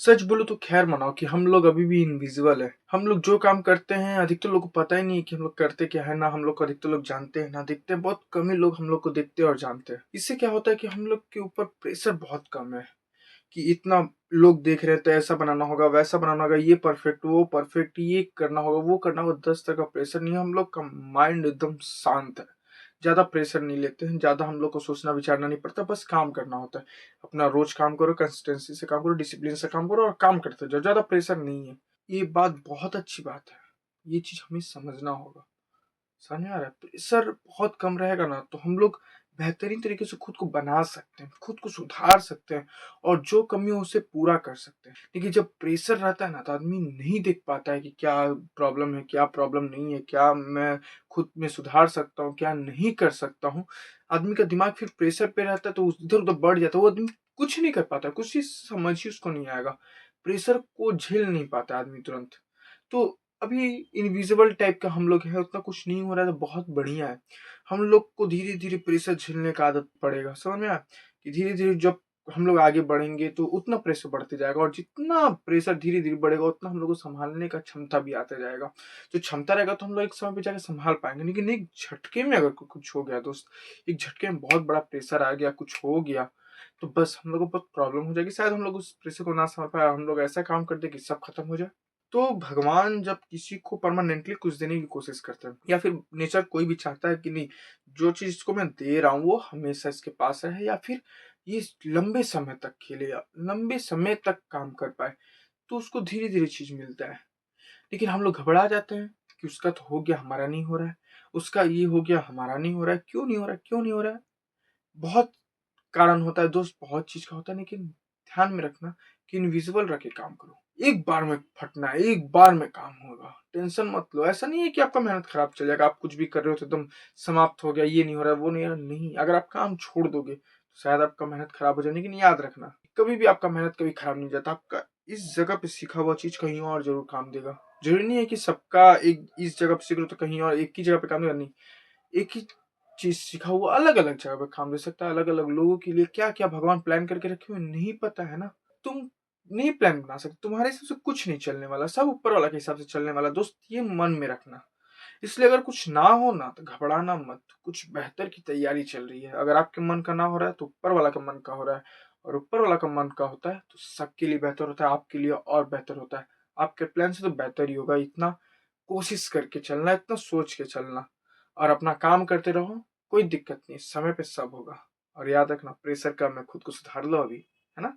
सच बोलूँ तो ख़ैर मनाओ कि हम लोग अभी भी इनविज़िबल हैं। हम लोग जो काम करते हैं अधिकतर लोगों को पता ही नहीं है कि हम लोग करते क्या है, ना हम लोग को अधिकतर लोग जानते हैं, ना दिखते हैं। बहुत कम ही लोग हम लोग को देखते हैं और जानते हैं। इससे क्या होता है कि हम लोग के ऊपर प्रेशर बहुत कम है कि इतना लोग देख रहे हैं तो ऐसा बनाना होगा, वैसा बनाना होगा, ये परफ़ेक्ट, वो परफ़ेक्ट, ये करना होगा, वो करना होगा। 10 तरह का प्रेशर नहीं है, हम लोग का माइंड एकदम शांत है। ज़्यादा प्रेशर नहीं लेते हैं, ज़्यादा हम लोग को सोचना-विचारना नहीं पड़ता, बस काम करना होता है। अपना रोज़ काम करो, कंसिस्टेंसी से काम करो, डिसिप्लिन से काम करो और काम करते जाओ, ज़्यादा प्रेशर नहीं है। ये बात बहुत अच्छी बात है, ये चीज़ हमें समझना होगा। समझ में आ रहा है? प्रेशर बहुत कम रहेगा ना, तो हम लोग बेहतरीन तरीके से खुद को बना सकते हैं, खुद को सुधार सकते हैं और जो कमी हो उसे पूरा कर सकते हैं। देखिए जब प्रेशर रहता है ना, तो आदमी नहीं देख पाता है कि क्या प्रॉब्लम है, क्या प्रॉब्लम नहीं है, क्या मैं खुद में सुधार सकता हूँ, क्या नहीं कर सकता हूँ। आदमी का दिमाग फिर प्रेशर पे रहता है तो इधर-उधर बढ़ जाता है, वो आदमी कुछ नहीं कर पाता, कुछ चीज़ समझ ही उसको नहीं आएगा। प्रेशर को झेल नहीं पाता आदमी तुरंत। तो अभी इनविजिबल टाइप का हम लोग हैं, उतना कुछ नहीं हो रहा है तो बहुत बढ़िया है। हम लोग को धीरे-धीरे प्रेशर झेलने का आदत पड़ेगा, समझ में आया? कि धीरे-धीरे जब हम लोग आगे बढ़ेंगे तो उतना प्रेशर बढ़ते जाएगा और जितना प्रेशर धीरे-धीरे बढ़ेगा उतना हम लोग को सँभालने का क्षमता भी आता जाएगा। जो क्षमता रहेगा तो हम लोग एक समय पे जाके सँभाल पाएँगे, लेकिन एक झटके में अगर कुछ हो गया दोस्त, एक झटके में बहुत बड़ा प्रेशर आ गया, कुछ हो गया, तो बस हम लोग को बहुत प्रॉब्लम हो जाएगी। शायद हम लोग उस प्रेशर को ना सँभाल पाएँ और हम लोग ऐसा काम कर दें कि सब खत्म हो जाए। तो भगवान जब किसी को परमानेंटली कुछ देने की कोशिश करते हैं या फिर नेचर कोई भी चाहता है कि नहीं, जो चीज़ इसको मैं दे रहा हूँ वो हमेशा इसके पास रहे या फिर ये लंबे समय तक खेले या लंबे समय तक काम कर पाए, तो उसको धीरे-धीरे चीज़ मिलता है। लेकिन हम लोग घबरा जाते हैं कि उसका तो हो गया, हमारा नहीं हो रहा है, उसका ये हो गया, हमारा नहीं हो रहा है, क्यों नहीं हो रहा है, क्यों नहीं हो रहा है? बहुत कारण होता है दोस्त, बहुत चीज़ का होता है, लेकिन ध्यान में रखना कि इनविजिबल रख के काम करो। एक बार में फटना है, एक बार में काम होगा। टेंशन मत लो। ऐसा नहीं है कि आपका मेहनत खराब चल जाएगा, आप कुछ भी कर रहे हो तो एकदम समाप्त हो गया, ये नहीं हो रहा है, वो नहीं हो रहा है, नहीं। अगर आप काम छोड़ दोगे, तो शायद आपका मेहनत खराब हो जाए, लेकिन याद रखना, कभी भी आपका मेहनत कभी खराब नहीं जाता। आपका इस जगह पे सीखा हुआ चीज़ कहीं और ज़रूर काम देगा। ज़रूरी नहीं है कि सबका एक इस जगह पे सीख लो तो कहीं और एक ही जगह पे काम देगा, नहीं। एक ही चीज़ सीखा हुआ अलग-अलग जगह पे काम दे सकता है, अलग-अलग लोगों के लिए क्या-क्या भगवान प्लान करके रखे हुए हैं, नहीं पता है ना। तुम नहीं प्लान बना सकते, तुम्हारे हिसाब से कुछ नहीं चलने वाला, सब ऊपर वाला के हिसाब से चलने वाला दोस्त, ये मन में रखना। इसलिए अगर कुछ ना हो ना तो घबराना मत, कुछ बेहतर की तैयारी चल रही है। अगर आपके मन का ना हो रहा है तो ऊपर वाला का मन का हो रहा है और ऊपर वाला का मन का होता है तो सबके लिए बेहतर होता है, आपके लिए और बेहतर होता है। आपके प्लान से तो बेहतर ही होगा, इतना कोशिश करके चलना, इतना सोच के चलना और अपना काम करते रहो, कोई दिक्कत नहीं, समय पे सब होगा। और याद रखना प्रेशर कम है, खुद को सुधार लो अभी, है ना?